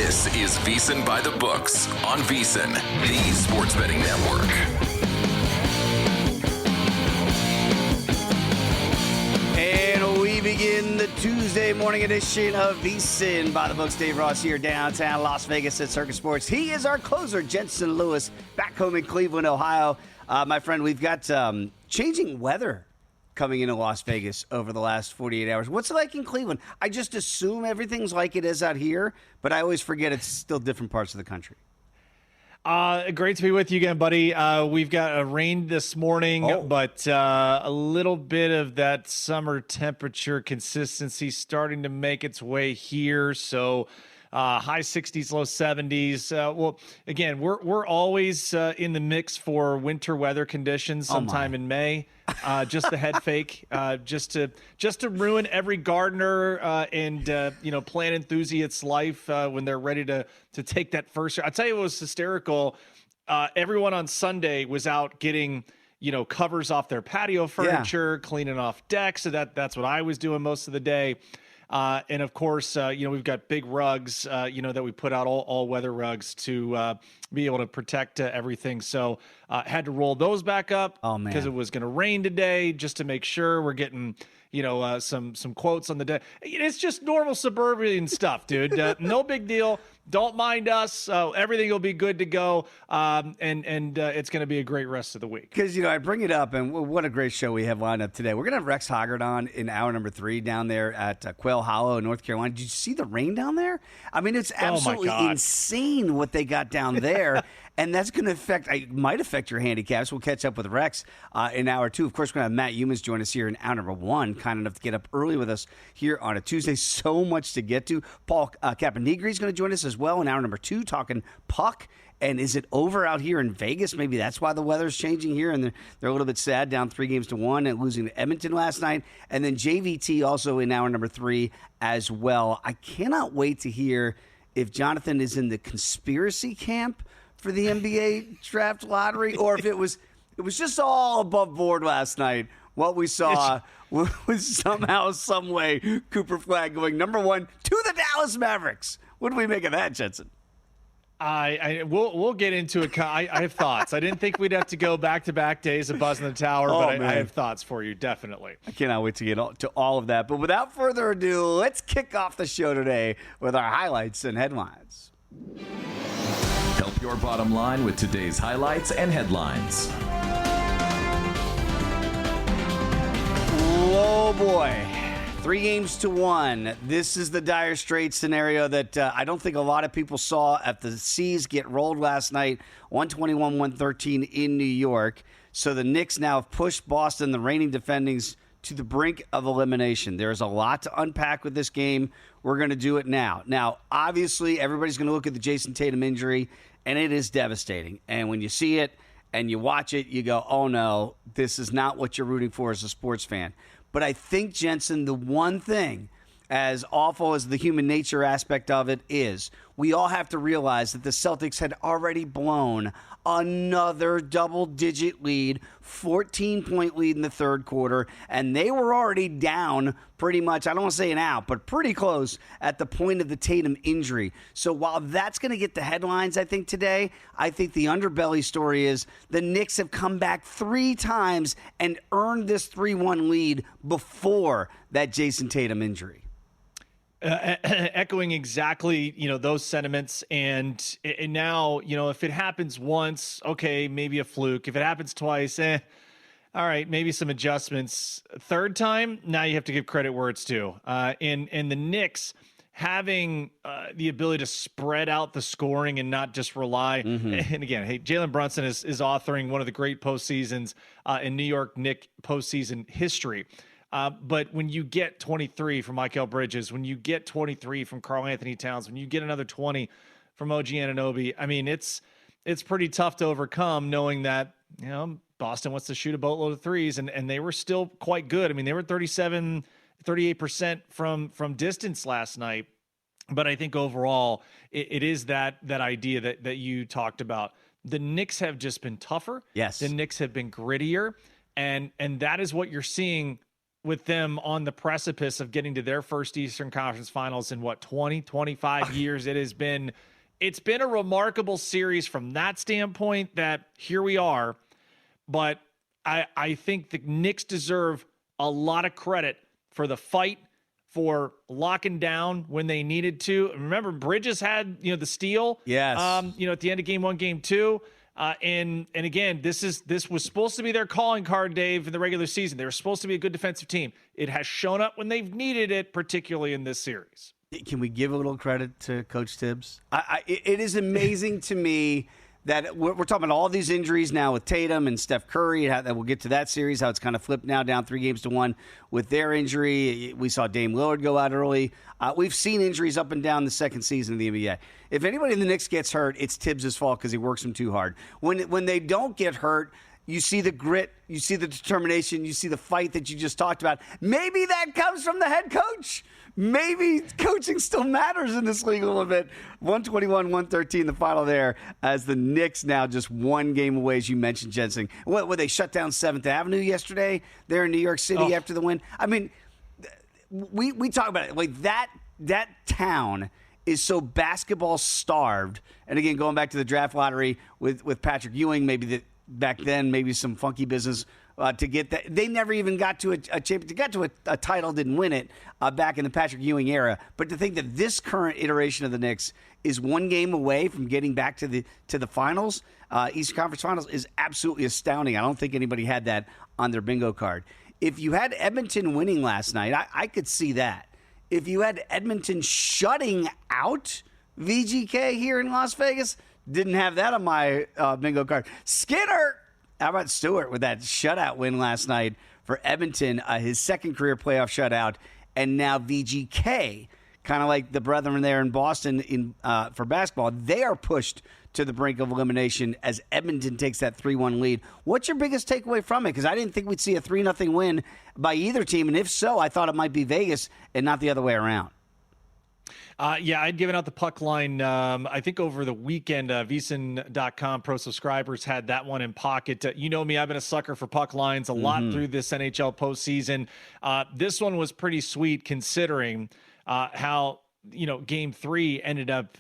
This is VSiN By The Books on VSiN, the sports betting network. And we begin the Tuesday morning edition of VSiN By The Books. Dave Ross here downtown Las Vegas at Circus Sports. He is our closer, Jensen Lewis, back home in Cleveland, Ohio. My friend, we've got changing weather coming into Las Vegas over the last 48 hours. What's it like in Cleveland? I just assume everything's like it is out here, but I always forget it's still different parts of the country. Great to be with you again, buddy. We've got a rain this morning, but a little bit of that summer temperature consistency starting to make its way here. So high 60s, low 70s. Well, again, we're always in the mix for winter weather conditions sometime in May. Just the head fake, just to ruin every gardener and plant enthusiast's life when they're ready to take that first. I tell you, it was hysterical. Everyone on Sunday was out getting covers off their patio furniture, cleaning off decks. So that's what I was doing most of the day. And of course, we've got big rugs, that we put out, all weather rugs to be able to protect everything. So had to roll those back up because it was going to rain today, just to make sure we're getting, some quotes on the day. It's just normal suburban stuff, dude. No big deal. Don't mind us. Everything will be good to go. And it's going to be a great rest of the week. Because, I bring it up, and what a great show we have lined up today. We're going to have Rex Hoggard on in hour number 3 down there at Quail Hollow in North Carolina. Did you see the rain down there? I mean, it's absolutely insane what they got down there. And that's going to might affect your handicaps. We'll catch up with Rex in hour 2. Of course, we're going to have Matt Youmans join us here in hour number 1, kind enough to get up early with us here on a Tuesday. So much to get to. Paul Caponigri is going to join us as well in hour number 2, talking puck. And is it over out here in Vegas? Maybe that's why the weather's changing here, and they're a little bit sad, down 3-1 and losing to Edmonton last night. And then JVT also in hour number 3 as well. I cannot wait to hear if Jonathan is in the conspiracy camp for the NBA draft lottery, or if it was just all above board last night. What we saw was somehow, some way, Cooper Flagg going number 1 to the Dallas Mavericks. What do we make of that, Jensen? We'll get into it. I have thoughts. I didn't think we'd have to go back-to-back days of Buzz in the Tower, but I have thoughts for you, definitely. I cannot wait to get to all of that. But without further ado, let's kick off the show today with our highlights and headlines. Help your bottom line with today's highlights and headlines. Oh, boy. 3-1. This is the dire straits scenario that I don't think a lot of people saw at the C's get rolled last night, 121-113 in New York. So the Knicks now have pushed Boston, the reigning defendings, to the brink of elimination. There's a lot to unpack with this game. We're going to do it now. Now, obviously, everybody's going to look at the Jason Tatum injury, and it is devastating. And when you see it and you watch it, you go, oh, no, this is not what you're rooting for as a sports fan. But I think, Jensen, the one thing, as awful as the human nature aspect of it is, we all have to realize that the Celtics had already blown another double-digit lead, 14-point lead in the third quarter, and they were already down pretty much, I don't want to say an out, but pretty close at the point of the Tatum injury. So while that's going to get the headlines, I think, today, I think the underbelly story is the Knicks have come back 3 times and earned this 3-1 lead before that Jason Tatum injury. Echoing exactly, those sentiments. And now, if it happens once, okay, maybe a fluke. If it happens twice, all right, maybe some adjustments. Third time, now you have to give credit where it's due. And the Knicks having the ability to spread out the scoring and not just rely. And again, hey, Jalen Brunson is authoring one of the great postseasons in New York Knicks postseason history. But when you get 23 from Mikal Bridges, when you get 23 from Karl Anthony Towns, when you get another 20 from OG Anunoby, I mean, it's pretty tough to overcome, knowing that, Boston wants to shoot a boatload of threes, and they were still quite good. I mean, they were 38% from distance last night. But I think overall, it is that idea that you talked about. The Knicks have just been tougher. Yes. The Knicks have been grittier. And that is what you're seeing with them on the precipice of getting to their first Eastern Conference Finals in 25 years. It's been a remarkable series from that standpoint that here we are. But I think the Knicks deserve a lot of credit for the fight, for locking down when they needed to. Remember, Bridges had, the steal. Yes. At the end of game 1, game 2. And again, this was supposed to be their calling card, Dave, in the regular season. They were supposed to be a good defensive team. It has shown up when they've needed it, particularly in this series. Can we give a little credit to Coach Tibbs? It is amazing to me that we're talking about all these injuries now with Tatum and Steph Curry. That we'll get to that series, how it's kind of flipped now, down 3-1 with their injury. We saw Dame Lillard go out early. We've seen injuries up and down the second season of the NBA. If anybody in the Knicks gets hurt, it's Tibbs' fault because he works them too hard. When they don't get hurt, you see the grit, you see the determination, you see the fight that you just talked about. Maybe that comes from the head coach. Maybe coaching still matters in this league a little bit. 121-113, the final there, as the Knicks now just one game away, as you mentioned, Jensen. What they shut down 7th Avenue yesterday there in New York City after the win? I mean, we talk about it. Like that town is so basketball starved. And again, going back to the draft lottery with Patrick Ewing, back then, maybe some funky business to get that. They never even got to a championship. Got to a title, didn't win it back in the Patrick Ewing era. But to think that this current iteration of the Knicks is one game away from getting back to the finals, Eastern Conference Finals, is absolutely astounding. I don't think anybody had that on their bingo card. If you had Edmonton winning last night, I could see that. If you had Edmonton shutting out VGK here in Las Vegas, didn't have that on my bingo card. Skinner, how about Stewart with that shutout win last night for Edmonton, his second career playoff shutout, and now VGK, kind of like the brethren there in Boston for basketball, they are pushed to the brink of elimination as Edmonton takes that 3-1 lead. What's your biggest takeaway from it? Because I didn't think we'd see a 3-0 win by either team, and if so, I thought it might be Vegas and not the other way around. I'd given out the puck line. I think over the weekend, VSiN.com pro subscribers had that one in pocket. You know me, I've been a sucker for puck lines a lot through this NHL postseason. This one was pretty sweet considering how, game 3 ended up,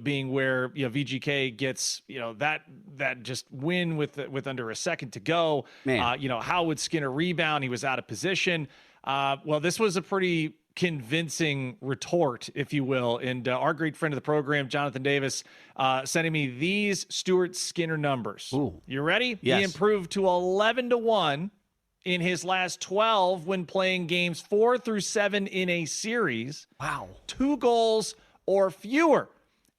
being where, VGK gets, that just win with under a second to go. How would Skinner rebound? He was out of position. Well, this was a pretty convincing retort, if you will. And our great friend of the program, Jonathan Davis, sending me these Stuart Skinner numbers. Ooh. You ready? Yes. He improved to 11-1 in his last 12 when playing games 4 through 7 in a series. Wow. 2 goals or fewer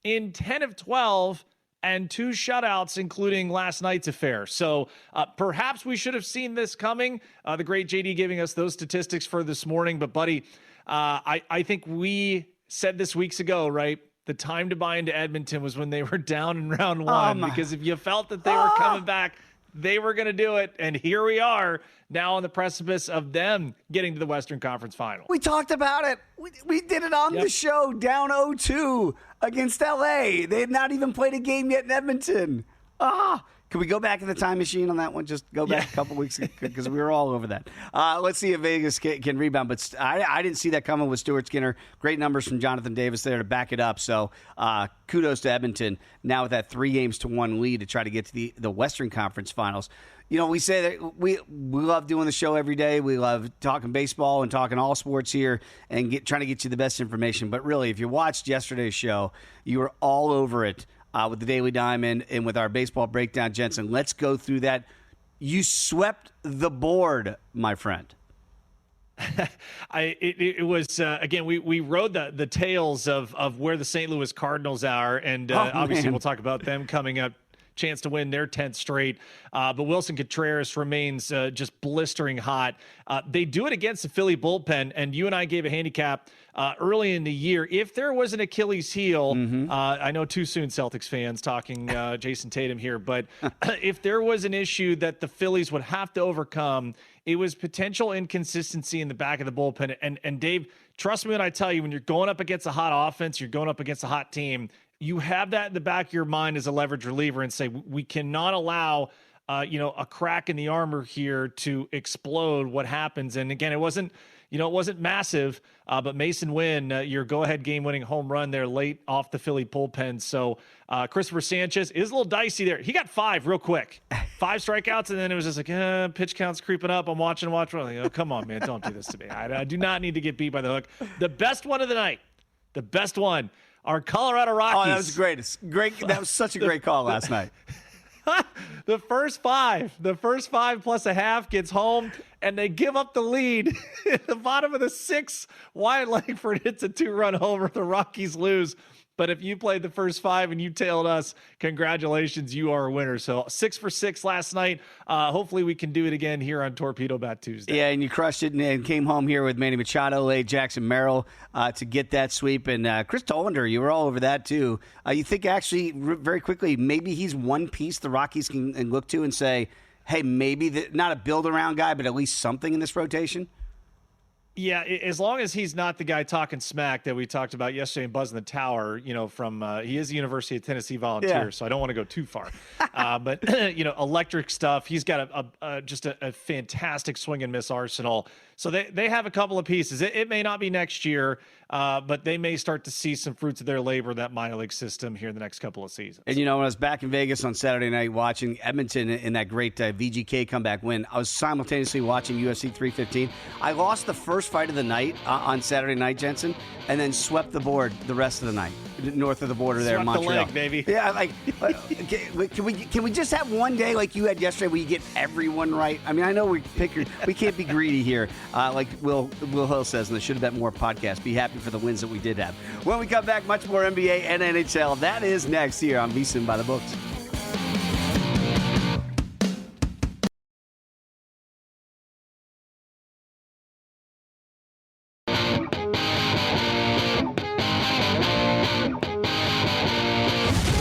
in 10 of 12 and 2 shutouts, including last night's affair. So perhaps we should have seen this coming. The great JD giving us those statistics for this morning. But, buddy, I think we said this weeks ago, right? The time to buy into Edmonton was when they were down in round 1, because if you felt that they were coming back, they were going to do it. And here we are now on the precipice of them getting to the Western Conference Final. We talked about it. We did it on the show, down 0-2 against LA. They had not even played a game yet in Edmonton. Can we go back in the time machine on that one? Just go back a couple weeks because we were all over that. Let's see if Vegas can rebound. But I didn't see that coming with Stuart Skinner. Great numbers from Jonathan Davis there to back it up. So kudos to Edmonton now with that 3-1 lead to try to get to the Western Conference Finals. We say that we love doing the show every day. We love talking baseball and talking all sports here and trying to get you the best information. But really, if you watched yesterday's show, you were all over it. With the Daily Diamond and with our baseball breakdown, Jensen. Let's go through that. You swept the board, my friend. It was again, we rode the tails of where the St. Louis Cardinals are, and obviously we'll talk about them coming up. Chance to win their 10th straight. But Wilson Contreras remains just blistering hot. They do it against the Philly bullpen, and you and I gave a handicap early in the year. If there was an Achilles heel, I know too soon Celtics fans talking Jason Tatum here, but if there was an issue that the Phillies would have to overcome, it was potential inconsistency in the back of the bullpen. And Dave, trust me when I tell you, when you're going up against a hot offense, you're going up against a hot team, you have that in the back of your mind as a leverage reliever and say, we cannot allow a crack in the armor here to explode what happens. And again, it wasn't massive, but Mason Wynn, your go-ahead game-winning home run there late off the Philly bullpen. So Christopher Sanchez is a little dicey there. He got 5 real quick. 5 strikeouts, and then it was just like, pitch count's creeping up. I'm watching. I'm like, oh, come on, man, don't do this to me. I do not need to get beat by the hook. The best one of the night, our Colorado Rockies. Oh, that was great. It's great. That was such a great call last night. The first five plus a half gets home, and they give up the lead at the bottom of the 6th. Wyatt Langford hits a 2-run homer. The Rockies lose. But if you played the first 5 and you tailed us, congratulations, you are a winner. So 6 for 6 last night. Hopefully we can do it again here on Torpedo Bat Tuesday. Yeah, and you crushed it and came home here with Manny Machado, laid Jackson Merrill to get that sweep. And Chris Tollander, you were all over that too. You think actually, very quickly, maybe he's one piece the Rockies can look to and say, hey, maybe not a build-around guy, but at least something in this rotation? Yeah, as long as he's not the guy talking smack that we talked about yesterday in Buzz in the Tower, from he is a University of Tennessee volunteer, so I don't want to go too far. But electric stuff. He's got just a fantastic swing and miss arsenal. So they have a couple of pieces. It may not be next year, but they may start to see some fruits of their labor, that minor league system, here in the next couple of seasons. And, when I was back in Vegas on Saturday night watching Edmonton in that great VGK comeback win, I was simultaneously watching UFC 315. I lost the first fight of the night on Saturday night, Jensen, and then swept the board the rest of the night, north of the border there in Montreal. The leg, baby. Yeah, can we just have one day like you had yesterday where you get everyone right? I mean, I know we can't be greedy here. Like Will Hill says in the Should Have Bet More podcast, be happy for the wins that we did have. When we come back, much more NBA and NHL. That is next here on VSiN By The Books.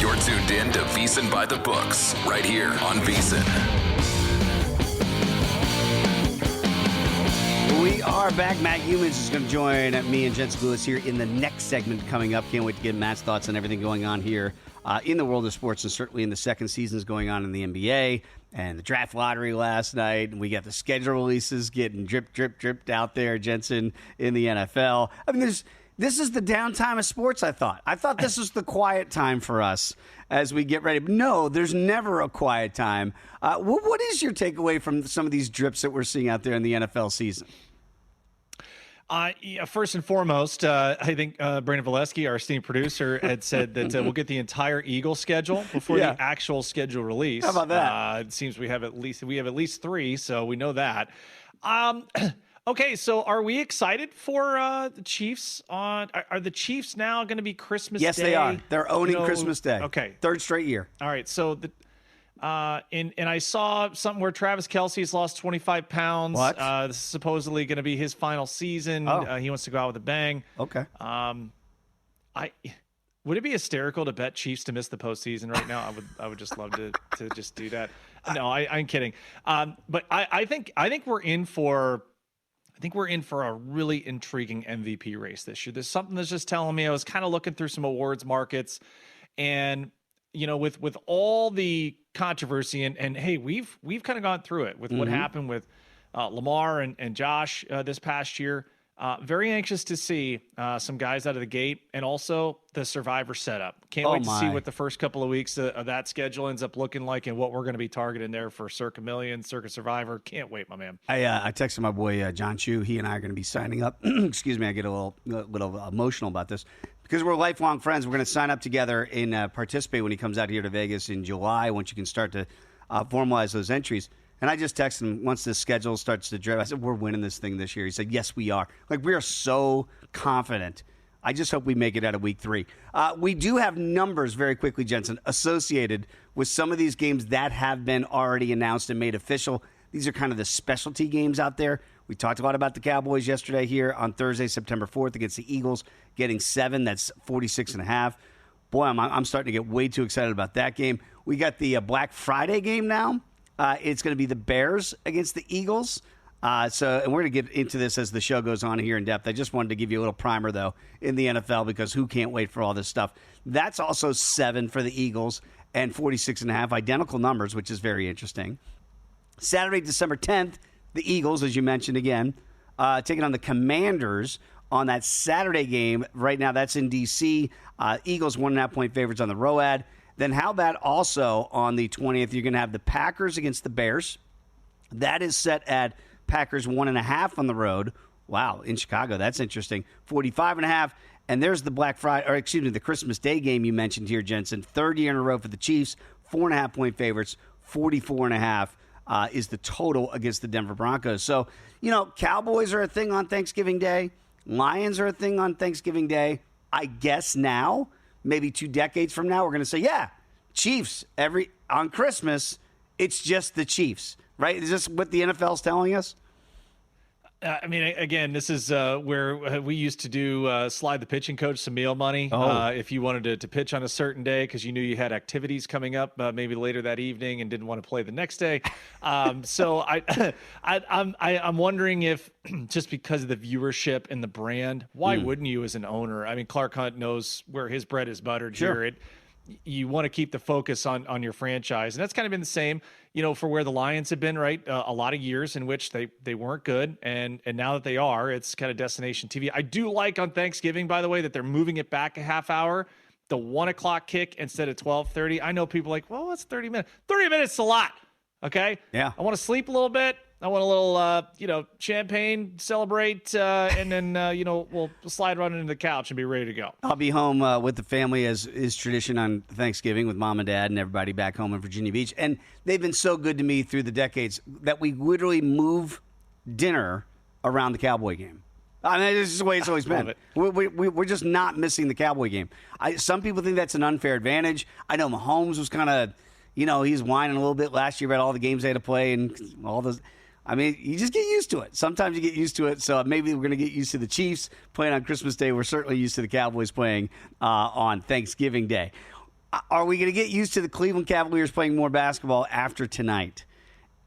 You're tuned in to VSiN By The Books, right here on VSiN. We are back. Matt Youmans is going to join me and Jensen Lewis here in the next segment coming up. Can't wait to get Matt's thoughts on everything going on here in the world of sports, and certainly in the second seasons going on in the NBA and the draft lottery last night. And we got the schedule releases getting dripped out there, Jensen, in the NFL. I mean, this is the downtime of sports, I thought. I thought this was the quiet time for us as we get ready. But no, there's never a quiet time. What is your takeaway from some of these drips that we're seeing out there in the NFL season? First and foremost, I think Brandon Valesky, our esteemed producer, had said that we'll get the entire Eagles schedule before the actual schedule release. How about that? It seems we have at least 3, so we know that. Okay, so are we excited for the Chiefs? Are the Chiefs now going to be Christmas Day? Yes, they are. They're owning Christmas Day. Okay, 3rd straight year. All right, so and I saw something where Travis Kelce's lost 25 pounds. What? This is supposedly going to be his final season. Oh. He wants to go out with a bang. Okay. Would it be hysterical to bet Chiefs to miss the postseason right now? I would just love to just do that. No, I'm kidding. But I think we're in for a really intriguing MVP race this year. There's something that's just telling me. I was kind of looking through some awards markets, and with all the controversy and hey, we've kind of gone through it with what happened with Lamar and Josh this past year. Very anxious to see some guys out of the gate, and also the Survivor setup. Can't wait to see what the first couple of weeks of that schedule ends up looking like, and what we're going to be targeting there for Circa Million, Circa Survivor. Can't wait, my man. I texted my boy John Chu. He and I are going to be signing up. Excuse me, I get a little emotional about this because we're lifelong friends. We're going to sign up together and participate when he comes out here to Vegas in July. Once you can start to formalize those entries. And I just texted him once the schedule starts to drip. I said, we're winning this thing this year. He said, yes, we are. We are so confident. I just hope we make it out of week 3. We do have numbers very quickly, Jensen, associated with some of these games that have been already announced and made official. These are kind of the specialty games out there. We talked a lot about the Cowboys yesterday here on Thursday, September 4th against the Eagles, getting 7. That's 46.5. Boy, I'm starting to get way too excited about that game. We got the Black Friday game now. It's going to be the Bears against the Eagles. And we're going to get into this as the show goes on here in depth. I just wanted to give you a little primer, though, in the NFL, because who can't wait for all this stuff. That's also 7 for the Eagles. and 46.5, identical numbers, which is very interesting. Saturday, December 10th, the Eagles, as you mentioned again, taking on the Commanders on that Saturday game. Right now, that's in D.C. Eagles 1.5-point favorites on the ROAD. Then how about also on the 20th, you're going to have the Packers against the Bears. That is set at Packers 1.5 on the road. Wow, in Chicago, that's interesting. 45.5. And there's the the Christmas Day game you mentioned here, Jensen. Third year in a row for the Chiefs, 4.5-point favorites, 44.5 is the total against the Denver Broncos. So, Cowboys are a thing on Thanksgiving Day. Lions are a thing on Thanksgiving Day. I guess now, maybe 2 decades from now, we're going to say, yeah, Chiefs on Christmas, it's just the Chiefs, right? Is this what the NFL's telling us? Again, this is where we used to do slide the pitching coach some meal money if you wanted to pitch on a certain day because you knew you had activities coming up maybe later that evening and didn't want to play the next day. So I'm wondering if just because of the viewership and the brand, why wouldn't you as an owner? I mean, Clark Hunt knows where his bread is buttered here. You want to keep the focus on your franchise. And that's kind of been the same, for where the Lions have been, right? A lot of years in which they weren't good. And now that they are, it's kind of destination TV. I do like on Thanksgiving, by the way, that they're moving it back a half hour, the 1 o'clock kick instead of 12:30. I know people are like, well, that's 30 minutes. 30 minutes is a lot. Okay. Yeah. I want to sleep a little bit. I want a little, champagne, celebrate, and then, we'll slide right into the couch and be ready to go. I'll be home with the family, as is tradition on Thanksgiving, with mom and dad and everybody back home in Virginia Beach. And they've been so good to me through the decades that we literally move dinner around the Cowboy game. I mean, this is the way it's always been. We're just not missing the Cowboy game. Some people think that's an unfair advantage. I know Mahomes was kind of, he's whining a little bit last year about all the games they had to play and all those. I mean, you just get used to it. Sometimes you get used to it. So maybe we're going to get used to the Chiefs playing on Christmas Day. We're certainly used to the Cowboys playing on Thanksgiving Day. Are we going to get used to the Cleveland Cavaliers playing more basketball after tonight?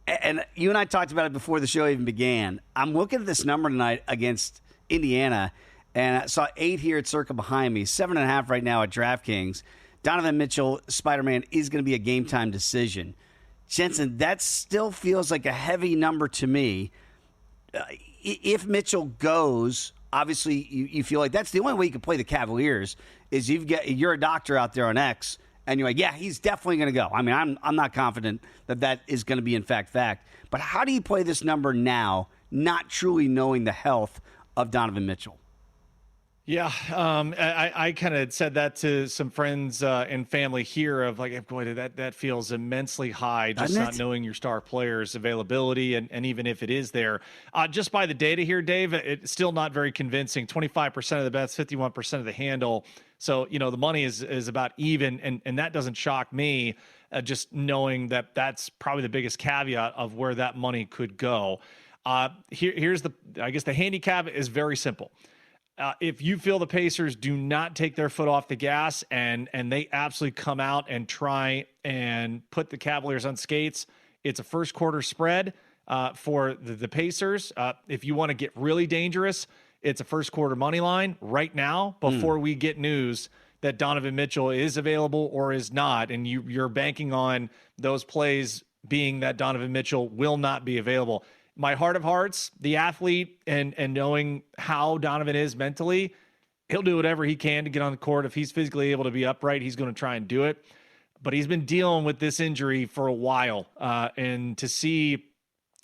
And you and I talked about it before the show even began. I'm looking at this number tonight against Indiana, and I saw 8 here at Circa behind me, 7.5 right now at DraftKings. Donovan Mitchell, Spider-Man, is going to be a game-time decision. Jensen, that still feels like a heavy number to me. If Mitchell goes, obviously you feel like that's the only way you can play the Cavaliers is you're a doctor out there on X, and you're like, yeah, he's definitely going to go. I mean, I'm not confident that is going to be in fact. But how do you play this number now, not truly knowing the health of Donovan Mitchell? Yeah, I kind of said that to some friends and family here of like, boy, that feels immensely high, just not knowing your star players' availability and even if it is there. Just by the data here, Dave, it's still not very convincing. 25% of the bets, 51% of the handle. So, the money is about even, and that doesn't shock me, just knowing that that's probably the biggest caveat of where that money could go. Here's the handicap is very simple. If you feel the Pacers do not take their foot off the gas and they absolutely come out and try and put the Cavaliers on skates, it's a first quarter spread for the Pacers. If you want to get really dangerous, it's a first quarter money line right now before we get news that Donovan Mitchell is available or is not. And you're banking on those plays being that Donovan Mitchell will not be available. My heart of hearts, the athlete, and knowing how Donovan is mentally, he'll do whatever he can to get on the court. If he's physically able to be upright, he's going to try and do it. But he's been dealing with this injury for a while. And to see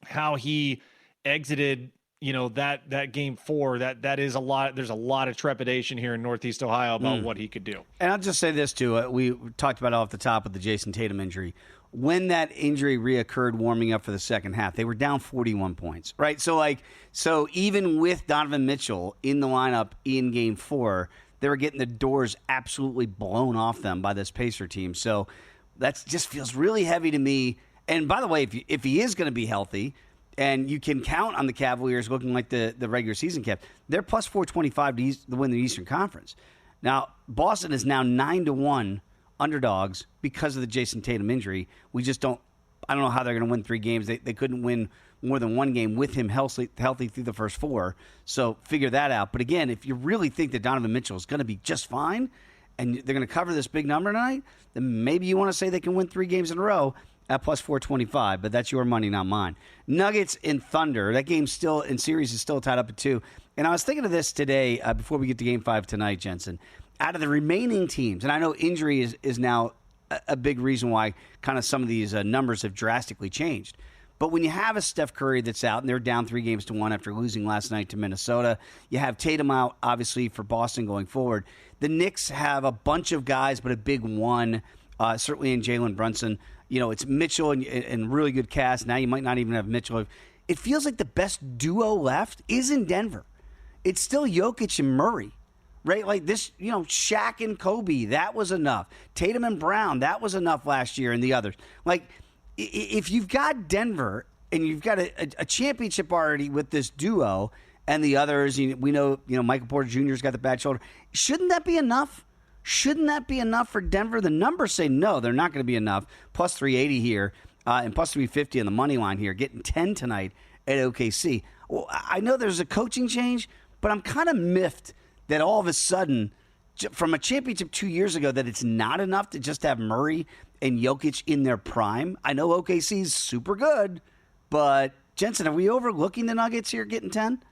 how he exited, that game 4, that is a lot. There's a lot of trepidation here in Northeast Ohio about what he could do. And I'll just say this, too. We talked about it off the top with the Jason Tatum injury. When that injury reoccurred warming up for the second half, they were down 41 points, right? So even with Donovan Mitchell in the lineup in Game 4, they were getting the doors absolutely blown off them by this Pacer team. So that just feels really heavy to me. And by the way, if he is going to be healthy, and you can count on the Cavaliers looking like the regular season cap, they're plus 425 to win the Eastern Conference. Now, Boston is now 9-1 underdogs because of the Jason Tatum injury. I don't know how they're going to win 3 games. They couldn't win more than 1 game with him healthy through the first 4. So figure that out. But again, if you really think that Donovan Mitchell is going to be just fine, and they're going to cover this big number tonight, then maybe you want to say they can win 3 games in a row at plus 425, but that's your money, not mine. Nuggets and Thunder, that game still in series is still tied up at 2. And I was thinking of this today before we get to Game 5 tonight, Jensen. Out of the remaining teams, and I know injury is now a big reason why kind of some of these numbers have drastically changed. But when you have a Steph Curry that's out and they're down 3-1 after losing last night to Minnesota, you have Tatum out, obviously, for Boston going forward. The Knicks have a bunch of guys, but a big one, certainly in Jalen Brunson. You know, it's Mitchell and really good cast. Now you might not even have Mitchell. It feels like the best duo left is in Denver. It's still Jokic and Murray, right? Like this, you know, Shaq and Kobe, that was enough. Tatum and Brown, that was enough last year, and the others. Like, if you've got Denver and you've got a championship already with this duo and the others, we know, Michael Porter Jr.'s got the bad shoulder. Shouldn't that be enough? Shouldn't that be enough for Denver? The numbers say no, they're not going to be enough. Plus 380 here and plus 350 on the money line here, getting 10 tonight at OKC. Well, I know there's a coaching change, but I'm kind of miffed that all of a sudden, from a championship 2 years ago, that it's not enough to just have Murray and Jokic in their prime. I know OKC's super good, but Jensen, are we overlooking the Nuggets here getting 10?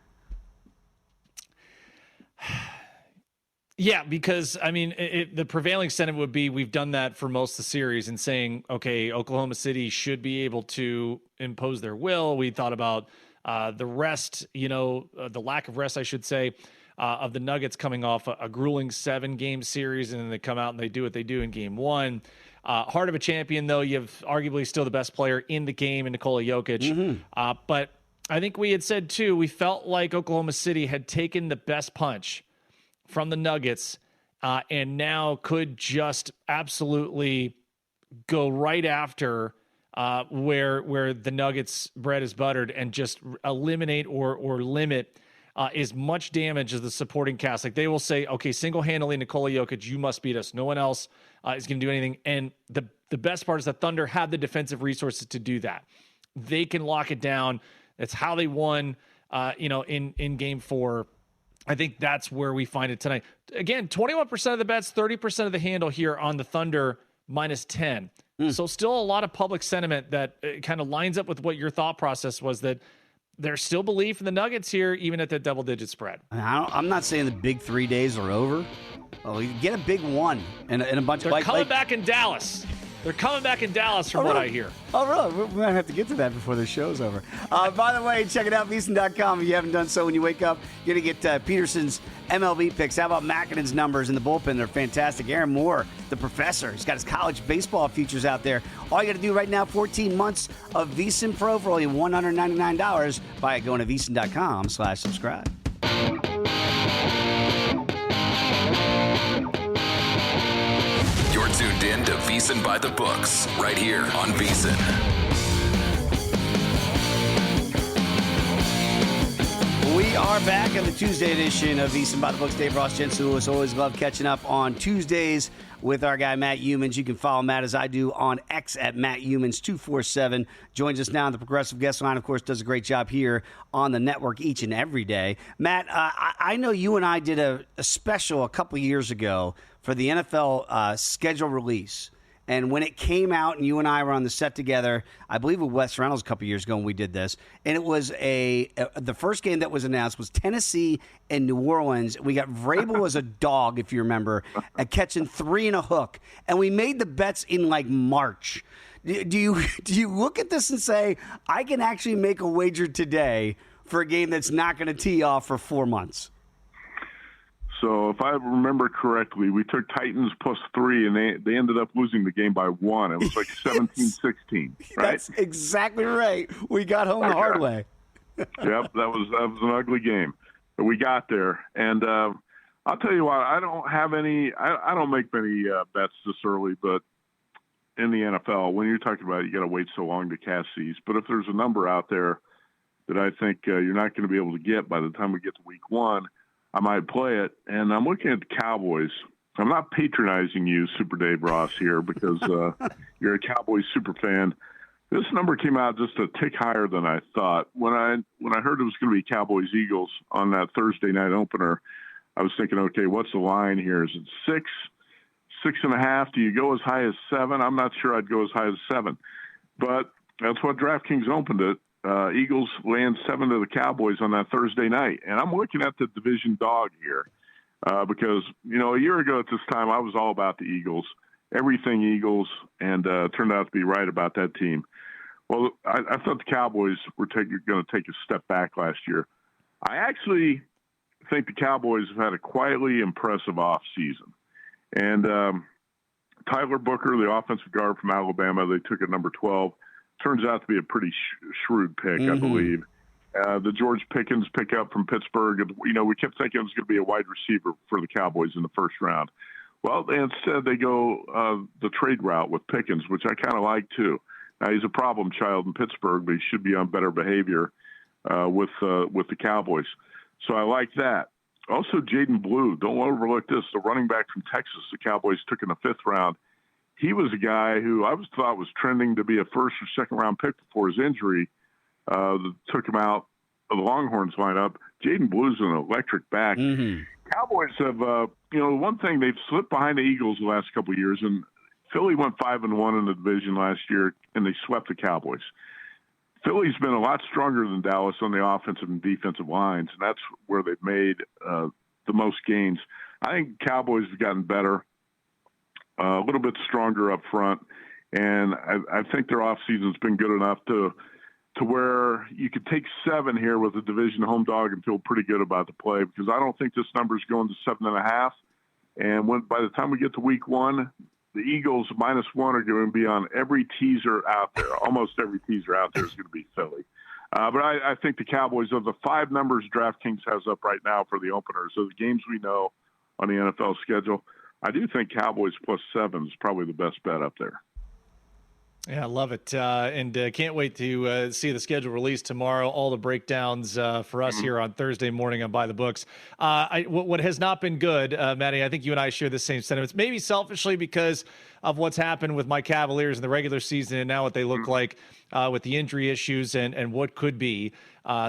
Yeah, because, I mean, the prevailing sentiment would be we've done that for most of the series and saying, okay, Oklahoma City should be able to impose their will. We thought about the rest, the lack of rest, I should say, of the Nuggets coming off a grueling 7-game series, and then they come out and they do what they do in Game 1. Heart of a champion, though, you have arguably still the best player in the game in Nikola Jokic. Mm-hmm. But I think we had said, too, we felt like Oklahoma City had taken the best punch from the Nuggets and now could just absolutely go right after where the Nuggets bread is buttered and just eliminate or limit as much damage as the supporting cast. Like they will say, okay, single-handedly, Nikola Jokic, you must beat us. No one else is going to do anything. And the best part is the Thunder have the defensive resources to do that. They can lock it down. That's how they won, in Game 4. I think that's where we find it tonight. Again, 21% of the bets, 30% of the handle here on the Thunder, minus 10. So still a lot of public sentiment that kind of lines up with what your thought process was, that there's still belief in the Nuggets here, even at that double-digit spread. I'm not saying the big 3 days are over. Well, you get a big one and a bunch of... They're coming back in Dallas. They're coming back in Dallas from what I hear. Oh, really? We might have to get to that before the show's over. By the way, check it out, VSiN.com. If you haven't done so, when you wake up, you're going to get Peterson's MLB picks. How about Makinen's numbers in the bullpen? They're fantastic. Aaron Moore, the professor, he's got his college baseball futures out there. All you got to do right now, 14 months of VSiN Pro for only $199 by going to VSiN.com/subscribe. You're tuned in to VSiN By The Books, right here on VSiN. We are back on the Tuesday edition of VSiN By The Books. Dave Ross, Jensen Lewis. Always love catching up on Tuesdays with our guy Matt Youmans. You can follow Matt as I do on X at Matt Youmans247. Joins us now on the Progressive Guest Line. Of course, does a great job here on the network each and every day. Matt, I know you and I did a special a couple years ago for the NFL schedule release. And when it came out and you and I were on the set together, I believe with Wes Reynolds a couple years ago when we did this, and it was the first game that was announced was Tennessee and New Orleans. We got Vrabel as a dog, if you remember, catching 3 and a hook. And we made the bets in like March. Do you look at this and say, I can actually make a wager today for a game that's not going to tee off for 4 months? So if I remember correctly, we took Titans +3, and they ended up losing the game by 1. It was like 17-16, right? That's exactly right. We got home the hard way. Yep, that was an ugly game. But we got there. And I'll tell you what, I don't have any – I don't make many bets this early, but in the NFL, when you're talking about it, you got to wait so long to cast these. But if there's a number out there that I think you're not going to be able to get by the time we get to week 1, I might play it, and I'm looking at the Cowboys. I'm not patronizing you, Super Dave Ross, here because you're a Cowboys super fan. This number came out just a tick higher than I thought. When I heard it was going to be Cowboys-Eagles on that Thursday night opener, I was thinking, okay, what's the line here? Is it 6? 6.5. Do you go as high as 7? I'm not sure I'd go as high as 7, but that's what DraftKings opened it. Eagles land 7 to the Cowboys on that Thursday night. And I'm looking at the division dog here because, a year ago at this time, I was all about the Eagles, everything Eagles, and turned out to be right about that team. Well, I thought the Cowboys were going to take a step back last year. I actually think the Cowboys have had a quietly impressive offseason. And Tyler Booker, the offensive guard from Alabama, they took at number 12. Turns out to be a pretty shrewd pick, I believe. The George Pickens pickup from Pittsburgh, we kept thinking it was going to be a wide receiver for the Cowboys in the first round. Well, instead they go the trade route with Pickens, which I kind of like too. Now, he's a problem child in Pittsburgh, but he should be on better behavior with the Cowboys. So I like that. Also, Jaden Blue, don't overlook this, the running back from Texas the Cowboys took in the 5th round. He was a guy who I thought was trending to be a first or second round pick before his injury that took him out of the Longhorns lineup. Jaden Blue's an electric back. Cowboys have, one thing, they've slipped behind the Eagles the last couple of years, and Philly went 5-1 in the division last year, and they swept the Cowboys. Philly's been a lot stronger than Dallas on the offensive and defensive lines, and that's where they've made the most gains. I think Cowboys have gotten better, a little bit stronger up front, and I think their offseason's been good enough to where you could take 7 here with a division home dog and feel pretty good about the play, because I don't think this number's going to 7.5. And by the time we get to week 1, the Eagles -1 are going to be on every teaser out there. Almost every teaser out there is going to be Philly. But I think the Cowboys, of the 5 numbers DraftKings has up right now for the openers, so the games we know on the NFL schedule, I do think Cowboys +7 is probably the best bet up there. Yeah, I love it. And can't wait to see the schedule released tomorrow, all the breakdowns for us here on Thursday morning on By the Books. What has not been good, Maddie, I think you and I share the same sentiments, maybe selfishly because of what's happened with my Cavaliers in the regular season and now what they look like with the injury issues and what could be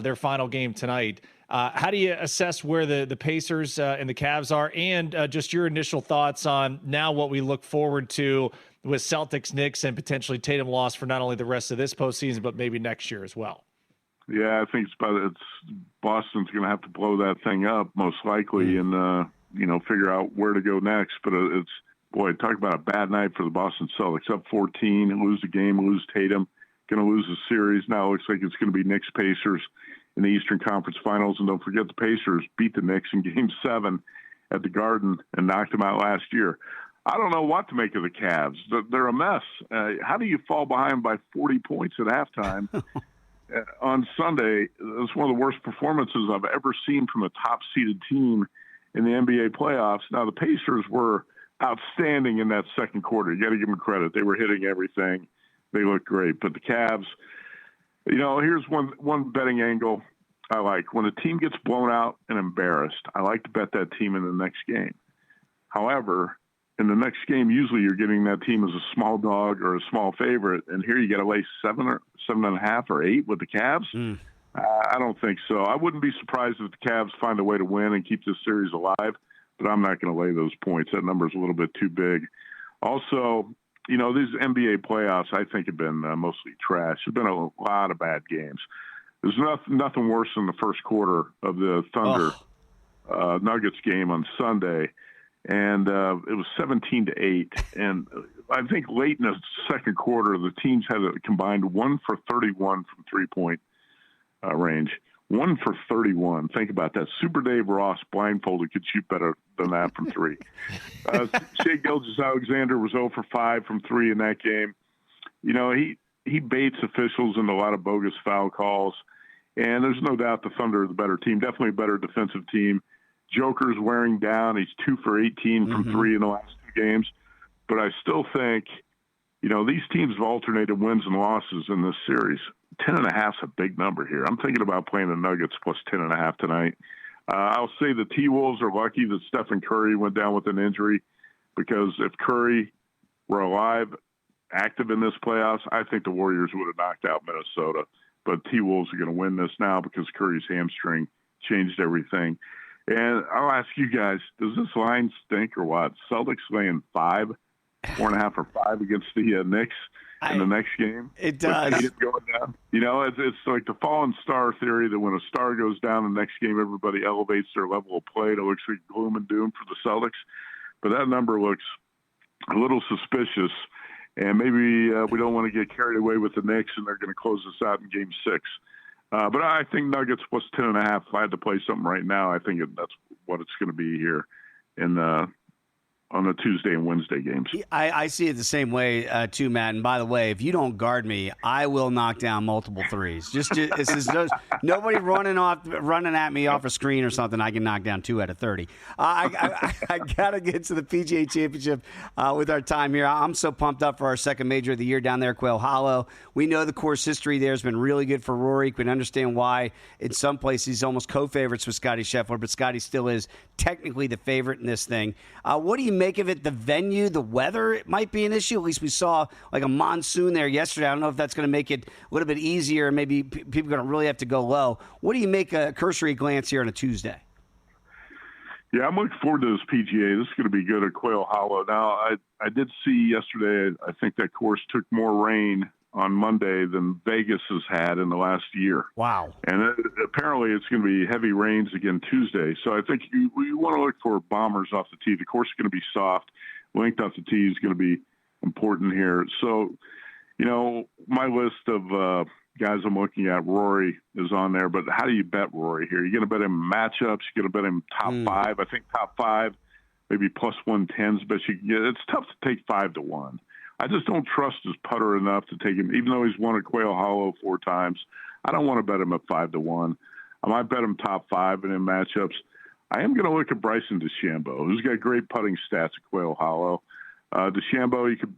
their final game tonight. How do you assess where the Pacers and the Cavs are, and just your initial thoughts on now what we look forward to with Celtics, Knicks, and potentially Tatum loss for not only the rest of this postseason, but maybe next year as well? Yeah, I think Boston's going to have to blow that thing up most likely and, figure out where to go next. But talk about a bad night for the Boston Celtics. Up 14, lose the game, lose Tatum, going to lose the series. Now it looks like it's going to be Knicks-Pacers in the Eastern Conference Finals. And don't forget the Pacers beat the Knicks in Game 7 at the Garden and knocked them out last year. I don't know what to make of the Cavs. They're a mess. How do you fall behind by 40 points at halftime on Sunday? It's one of the worst performances I've ever seen from a top-seeded team in the NBA playoffs. Now, the Pacers were outstanding in that second quarter. You got to give them credit. They were hitting everything. They looked great. But the Cavs, here's one betting angle I like. When a team gets blown out and embarrassed, I like to bet that team in the next game. However, in the next game, usually you're getting that team as a small dog or a small favorite, and here you got to lay 7 or 7.5 or 8 with the Cavs. I don't think so. I wouldn't be surprised if the Cavs find a way to win and keep this series alive, but I'm not going to lay those points. That number's a little bit too big. Also, these NBA playoffs I think have been mostly trash. There's been a lot of bad games. There's nothing worse than the first quarter of the Thunder Nuggets game on Sunday. And it was 17-8. And I think late in the second quarter, the teams had a combined 1 for 31 from three-point range. 1 for 31. Think about that. Super Dave Ross, blindfolded, could shoot better than that from 3. Shai Gilgeous-Alexander was 0 for 5 from 3 in that game. He baits officials into a lot of bogus foul calls. And there's no doubt the Thunder are the better team, definitely a better defensive team. Joker's wearing down. He's 2 for 18 from 3 in the last 2 games. But I still think, these teams have alternated wins and losses in this series. 10.5 is a big number here. I'm thinking about playing the Nuggets plus 10.5 tonight. I'll say the T-Wolves are lucky that Stephen Curry went down with an injury, because if Curry were alive, active in this playoffs, I think the Warriors would have knocked out Minnesota. But T-Wolves are going to win this now because Curry's hamstring changed everything. And I'll ask you guys, does this line stink or what? Celtics laying 4.5 or 5 against the Knicks in the next game. It does. Going down. You know, it's like the fallen star theory that when a star goes down the next game, everybody elevates their level of play. It looks like gloom and doom for the Celtics. But that number looks a little suspicious. And maybe we don't want to get carried away with the Knicks, and they're going to close us out in Game 6. But I think Nuggets plus 10.5. If I had to play something right now, I think that's what it's going to be here on the Tuesday and Wednesday games. I see it the same way too, Matt. And by the way, if you don't guard me, I will knock down multiple threes. Just nobody running at me off a screen or something. I can knock down 2 out of 30. I gotta get to the PGA Championship with our time here. I'm so pumped up for our second major of the year down there, Quail Hollow. We know the course history there has been really good for Rory. We can understand why in some places he's almost co-favorites with Scottie Scheffler, but Scottie still is technically the favorite in this thing. What do you make of it? The venue, the weather, it might be an issue. At least we saw like a monsoon there yesterday. I don't know if that's going to make it a little bit easier. Maybe people are going to really have to go low. What do you make a cursory glance here on a Tuesday? Yeah, I'm looking forward to this PGA. This is going to be good at Quail Hollow. Now, I did see yesterday, I think that course took more rain on Monday than Vegas has had in the last year. Wow. And apparently it's going to be heavy rains again Tuesday. So I think we want to look for bombers off the tee. The course is going to be soft. Length off the tee is going to be important here. So, you know, my list of guys I'm looking at, Rory is on there. But how do you bet Rory here? You're going to bet him matchups. You're going to bet him top 5. I think top 5, maybe plus 110s. But it's tough to take 5 to 1. I just don't trust his putter enough to take him, even though he's won at Quail Hollow 4 times. I don't want to bet him at 5 to 1. I might bet him top 5 and in matchups. I am going to look at Bryson DeChambeau, who's got great putting stats at Quail Hollow. DeChambeau, you could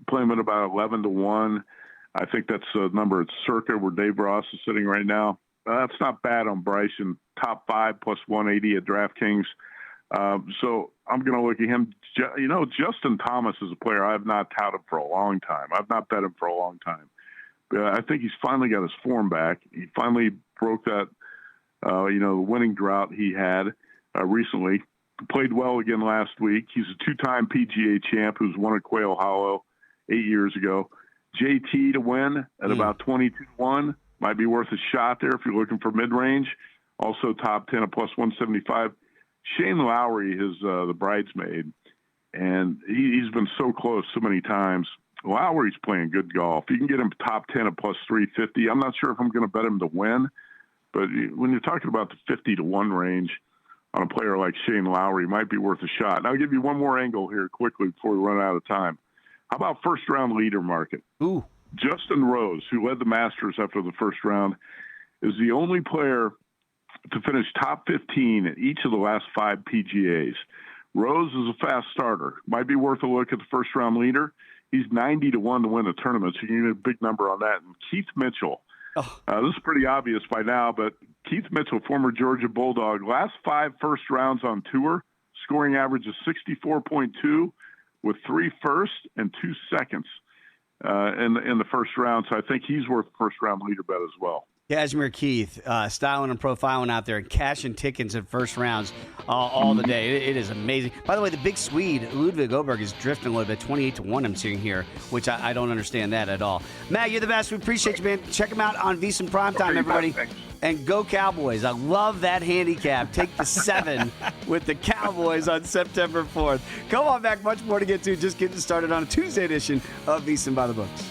play him at about 11 to 1. I think that's a number at Circa where Dave Ross is sitting right now. That's not bad on Bryson. Top 5 plus 180 at DraftKings. So I'm going to look at him. You know, Justin Thomas is a player I have not touted for a long time. I've not bet him for a long time. But I think he's finally got his form back. He finally broke that, the winning drought he had recently. Played well again last week. He's a 2-time PGA champ who's won at Quail Hollow 8 years ago. JT to win at about 22-1 might be worth a shot there if you're looking for mid-range. Also top 10 at plus 175. Shane Lowry is the bridesmaid, and he's been so close so many times. Lowry's playing good golf. You can get him top 10 at plus 350. I'm not sure if I'm going to bet him to win, but when you're talking about the 50 to 1 range on a player like Shane Lowry, it might be worth a shot. And I'll give you one more angle here quickly before we run out of time. How about first-round leader market? Ooh. Justin Rose, who led the Masters after the first round, is the only player to finish top 15 at each of the last 5 PGAs. Rose is a fast starter. Might be worth a look at the first-round leader. He's 90 to 1 to win the tournament, so you can get a big number on that. And Keith Mitchell, this is pretty obvious by now, but Keith Mitchell, former Georgia Bulldog, last 5 first rounds on tour, scoring average of 64.2 with 3 firsts and 2 seconds in the first round. So I think he's worth a first-round leader bet as well. Kashmir Keith, styling and profiling out there and cashing tickets in first rounds all the day. It is amazing. By the way, the big Swede, Ludwig Oberg, is drifting a little bit, 28 to 1 I'm seeing here, which I don't understand that at all. Matt, you're the best. We appreciate you, man. Check him out on VSiN PrimeTime, everybody. And go Cowboys. I love that handicap. Take the 7 with the Cowboys on September 4th. Come on back. Much more to get to. Just getting started on a Tuesday edition of VSiN By The Books.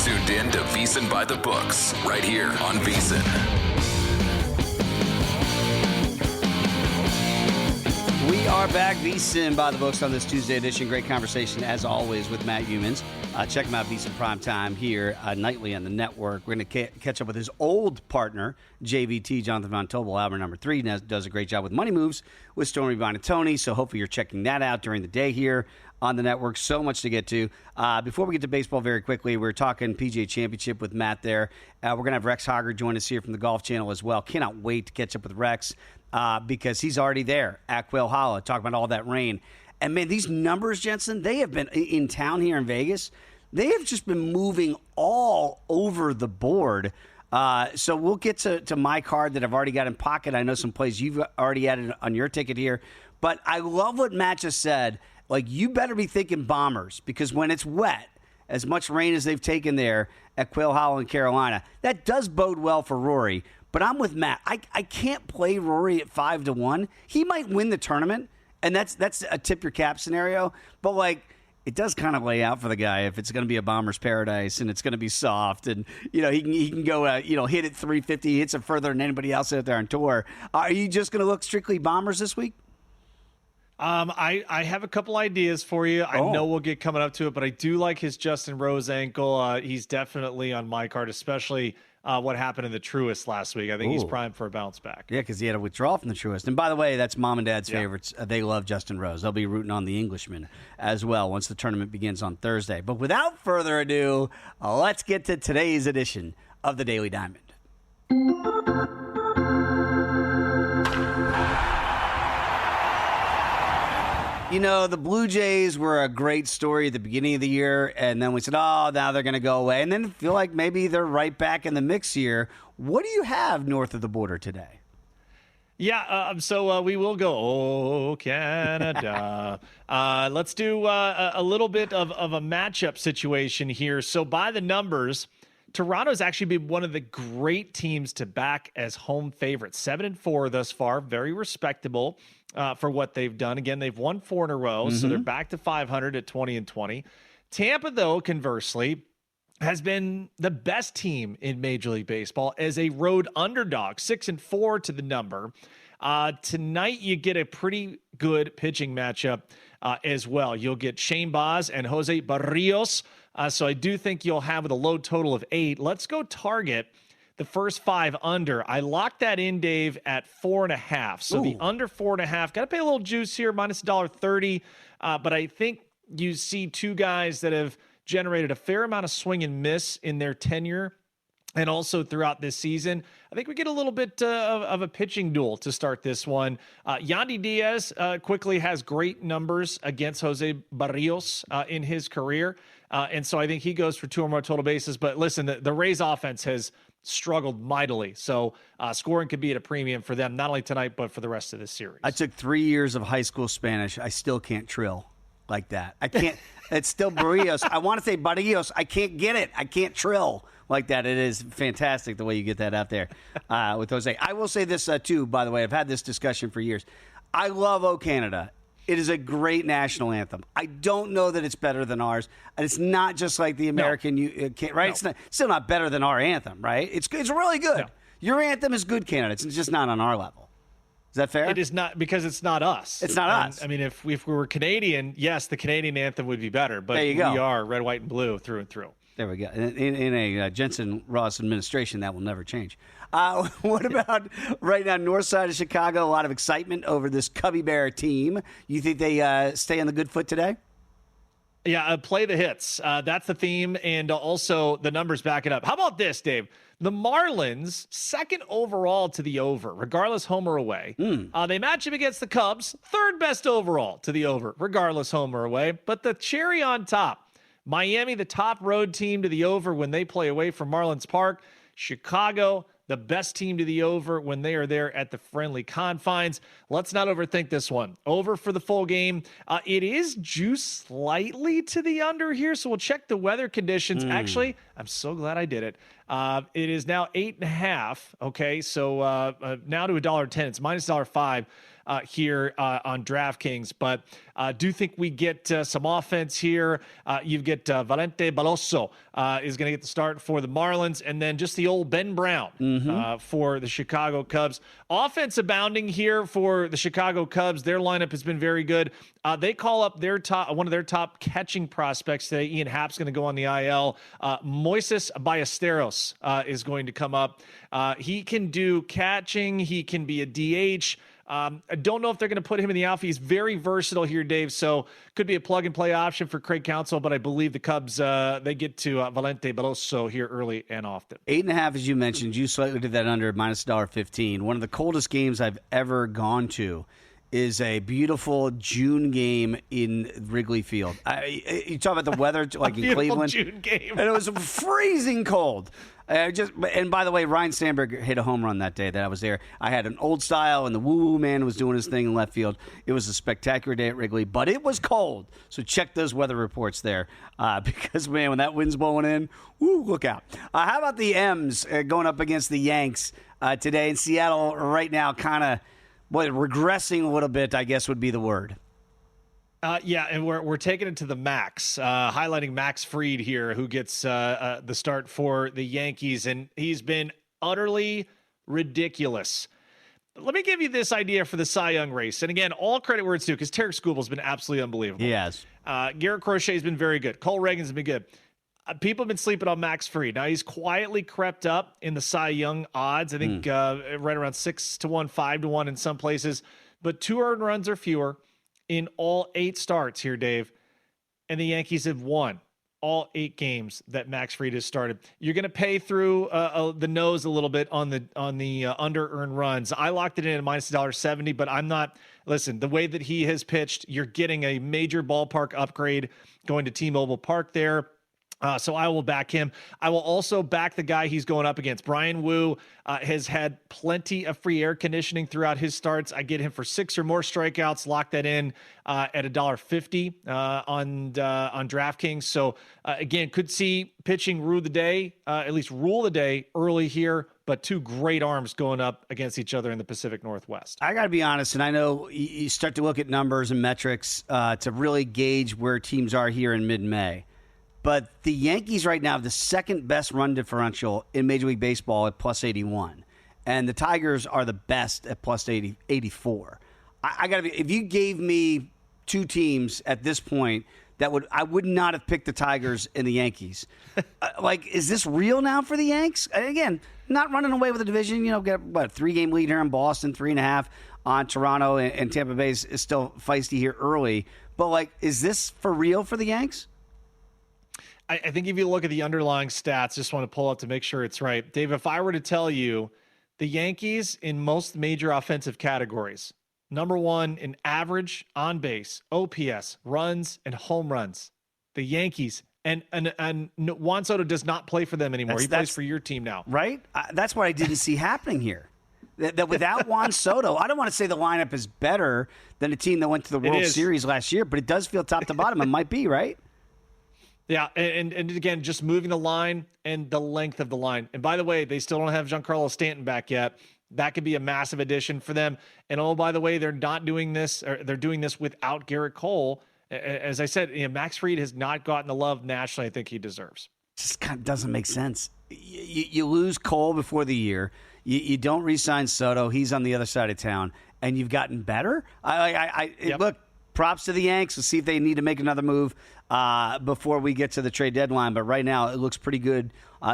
Tuned in to VSiN By The Books, right here on VSiN. We are back, VSiN By The Books on this Tuesday edition. Great conversation, as always, with Matt Youmans. Check him out, VSiN PrimeTime, here nightly on the network. We're going to catch up with his old partner, JVT, Jonathan Von Tobel, Albert number 3, does a great job with Money Moves with Stormy Bonatoni. So hopefully you're checking that out during the day here on the network. So much to get to. Before we get to baseball very quickly, we're talking PGA Championship with Matt there. We're going to have Rex Hoggard join us here from the Golf Channel as well. Cannot wait to catch up with Rex. Because he's already there at Quail Hollow, talking about all that rain. And, man, these numbers, Jensen, they have been in town here in Vegas. They have just been moving all over the board. So we'll get to my card that I've already got in pocket. I know some plays you've already added on your ticket here. But I love what Matt just said. Like, you better be thinking Bombers, because when it's wet, as much rain as they've taken there at Quail Hollow in Carolina, that does bode well for Rory. But I'm with Matt. I can't play Rory at 5-1. He might win the tournament, and that's a tip your cap scenario. But, like, it does kind of lay out for the guy if it's going to be a Bomber's paradise and it's going to be soft. And, he can go, hit it 350. He hits it further than anybody else out there on tour. Are you just going to look strictly Bombers this week? I have a couple ideas for you. I know we'll get coming up to it, but I do like his Justin Rose ankle. He's definitely on my card, especially what happened in the Truist last week. I think he's primed for a bounce back. Yeah, because he had a withdrawal from the Truist. And by the way, that's Mom and Dad's favorites. They love Justin Rose. They'll be rooting on the Englishman as well once the tournament begins on Thursday. But without further ado, let's get to today's edition of the Daily Diamond. The Blue Jays were a great story at the beginning of the year, and then we said, now they're going to go away. And then feel like maybe they're right back in the mix here. What do you have north of the border today? Yeah, so we will go, Canada. Let's do a little bit of a matchup situation here. So by the numbers, Toronto's actually been one of the great teams to back as home favorites. 7-4 thus far, very respectable for what they've done. Again, they've won 4 in a row, so they're back to 500 at 20-20. Tampa, though, conversely, has been the best team in Major League Baseball as a road underdog, 6-4 to the number. Tonight, you get a pretty good pitching matchup as well. You'll get Shane Baz and Jose Barrios. So I do think you'll have with a low total of 8. Let's go target the first 5 under. I locked that in, Dave, at 4.5. So the under 4.5, got to pay a little juice here, minus $1.30. But I think you see two guys that have generated a fair amount of swing and miss in their tenure and also throughout this season. I think we get a little bit of a pitching duel to start this one. Yandy Diaz quickly has great numbers against Jose Barrios in his career. And so I think he goes for 2 or more total bases. But listen, the Rays offense has struggled mightily. So scoring could be at a premium for them, not only tonight, but for the rest of this series. I took 3 years of high school Spanish. I still can't trill like that. I can't. It's still Barrios. I want to say Barrios. I can't get it. I can't trill like that. It is fantastic the way you get that out there with Jose. I will say this, too, by the way. I've had this discussion for years. I love O Canada. It is a great national anthem. I don't know that it's better than ours. And it's not just like the American, right? No. It's still not better than our anthem, right? It's really good. No. Your anthem is good, Canada. It's just not on our level. Is that fair? It is not, because it's not us. It's not us. I mean, if we were Canadian, yes, the Canadian anthem would be better. But we are red, white, and blue through and through. There we go. In a Jensen Ross administration, that will never change. What about right now, north side of Chicago? A lot of excitement over this Cubby Bear team. You think they stay on the good foot today? Yeah, play the hits. That's the theme, and also the numbers back it up. How about this, Dave? The Marlins, second overall to the over, regardless home or away. They match him against the Cubs, third best overall to the over, regardless home or away. But the cherry on top, Miami, the top road team to the over when they play away from Marlins Park. Chicago, the best team to the over when they are there at the friendly confines. Let's not overthink this one. Over for the full game. It is juiced slightly to the under here, so we'll check the weather conditions. Actually, I'm so glad I did it. It is now 8.5. Okay, so now to $1.10. It's minus $1.05. here on DraftKings. But do think we get some offense here. You get Valente Baloso is going to get the start for the Marlins, and then just the old Ben Brown for the Chicago Cubs. Offense abounding here for the Chicago Cubs. Their lineup has been very good. They call up one of their top catching prospects today. Ian Happ's going to go on the IL. Moises Ballesteros is going to come up. He can do catching. He can be a DH. I don't know if they're going to put him in the outfield. He's very versatile here, Dave, so could be a plug-and-play option for Craig Counsell, but I believe the Cubs, they get to Valente Baloso here early and often. 8.5, as you mentioned. You slightly did that under minus $1.15. One of the coldest games I've ever gone to is a beautiful June game in Wrigley Field. You talk about the weather, like in Cleveland. June game. And it was freezing cold. And by the way, Ryan Sandberg hit a home run that day that I was there. I had an old style, and the woo-woo man was doing his thing in left field. It was a spectacular day at Wrigley, but it was cold. So check those weather reports there because, man, when that wind's blowing in, woo, look out. How about the M's going up against the Yanks today in Seattle right now, kind of regressing a little bit, I guess would be the word. Yeah, and we're taking it to the max, highlighting Max Fried here, who gets the start for the Yankees, and he's been utterly ridiculous. Let me give you this idea for the Cy Young race, and again, all credit where it's due, because Tarek Skubal's been absolutely unbelievable. Yes. Garrett Crochet's been very good. Cole Reagan's been good. People have been sleeping on Max Fried. Now, he's quietly crept up in the Cy Young odds, I think right around 6-1, 5-1 in some places, but 2 earned runs or fewer in all 8 starts here, Dave, and the Yankees have won all 8 games that Max Fried has started. You're going to pay through the nose a little bit on the under earned runs. I locked it in at minus $1.70, but I'm not. Listen, the way that he has pitched, you're getting a major ballpark upgrade going to T-Mobile Park there. So I will back him. I will also back the guy he's going up against. Brian Wu has had plenty of free air conditioning throughout his starts. I get him for 6 or more strikeouts. Lock that in at $1.50 on DraftKings. So again, could see pitching rule the day, at least rule the day early here. But 2 great arms going up against each other in the Pacific Northwest. I got to be honest, and I know you start to look at numbers and metrics to really gauge where teams are here in mid-May. But the Yankees right now have the second best run differential in Major League Baseball at plus 81. And the Tigers are the best at plus 84. I got to be, if you gave me 2 teams at this point, I would not have picked the Tigers and the Yankees. Is this real now for the Yanks? Again, not running away with the division. Get a 3-game lead here in Boston, 3.5 on Toronto, and Tampa Bay is still feisty here early. But is this for real for the Yanks? I think if you look at the underlying stats, just want to pull up to make sure it's right. Dave, if I were to tell you the Yankees in most major offensive categories, number 1 in average, on base, OPS, runs, and home runs, the Yankees, and Juan Soto does not play for them anymore. He plays for your team now. Right? That's what I didn't see happening here. That without Juan Soto, I don't want to say the lineup is better than a team that went to the World Series last year, but it does feel top to bottom. It might be, right? Yeah, and again, just moving the line and the length of the line. And by the way, they still don't have Giancarlo Stanton back yet. That could be a massive addition for them. And oh, by the way, they're doing this without Garrett Cole. As I said, Max Fried has not gotten the love nationally I think he deserves. Just kind of doesn't make sense. You lose Cole before the year. You don't re-sign Soto. He's on the other side of town. And you've gotten better? Look, props to the Yanks. Let's see if they need to make another move before we get to the trade deadline. But right now, it looks pretty good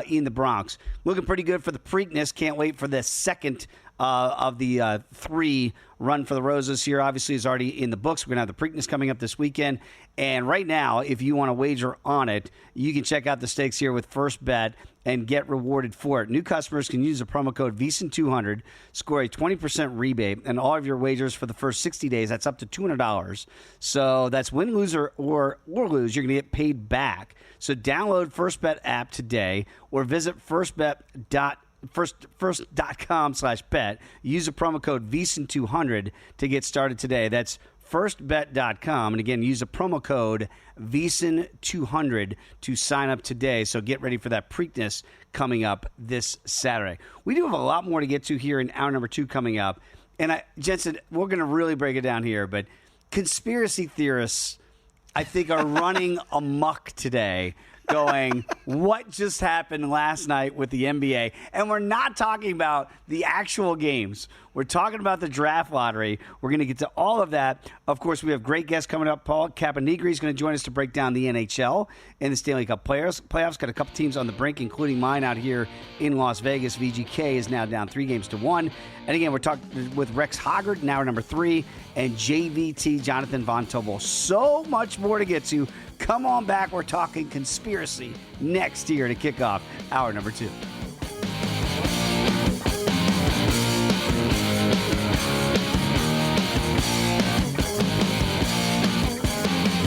in the Bronx. Looking pretty good for the Preakness. Can't wait for the second of the 3 run for the Roses here. Obviously, is already in the books. We're going to have the Preakness coming up this weekend. And right now, if you want to wager on it, you can check out the stakes here with First Bet and get rewarded for it. New customers can use the promo code VSiN200, score a 20% rebate, and all of your wagers for the first 60 days, that's up to $200. So that's win, lose, or lose, you're going to get paid back. So download First Bet app today or visit firstbet.com/bet. Use the promo code VSiN200 to get started today. That's firstbet.com. And again, use the promo code VSiN200 to sign up today. So get ready for that Preakness coming up this Saturday. We do have a lot more to get to here in hour number 2 coming up. And Jensen, we're going to really break it down here, but conspiracy theorists, I think, are running amok today, going, what just happened last night with the NBA? And we're not talking about the actual games. We're talking about the draft lottery. We're going to get to all of that. Of course, we have great guests coming up. Paul Caponigri is going to join us to break down the NHL and the Stanley Cup playoffs. Got a couple teams on the brink, including mine out here in Las Vegas. VGK is now down 3-1. And again, we're talking with Rex Hoggard in hour number 3 and JVT, Jonathan Von Tobel. So much more to get to. Come on back. We're talking conspiracy next year to kick off hour number 2.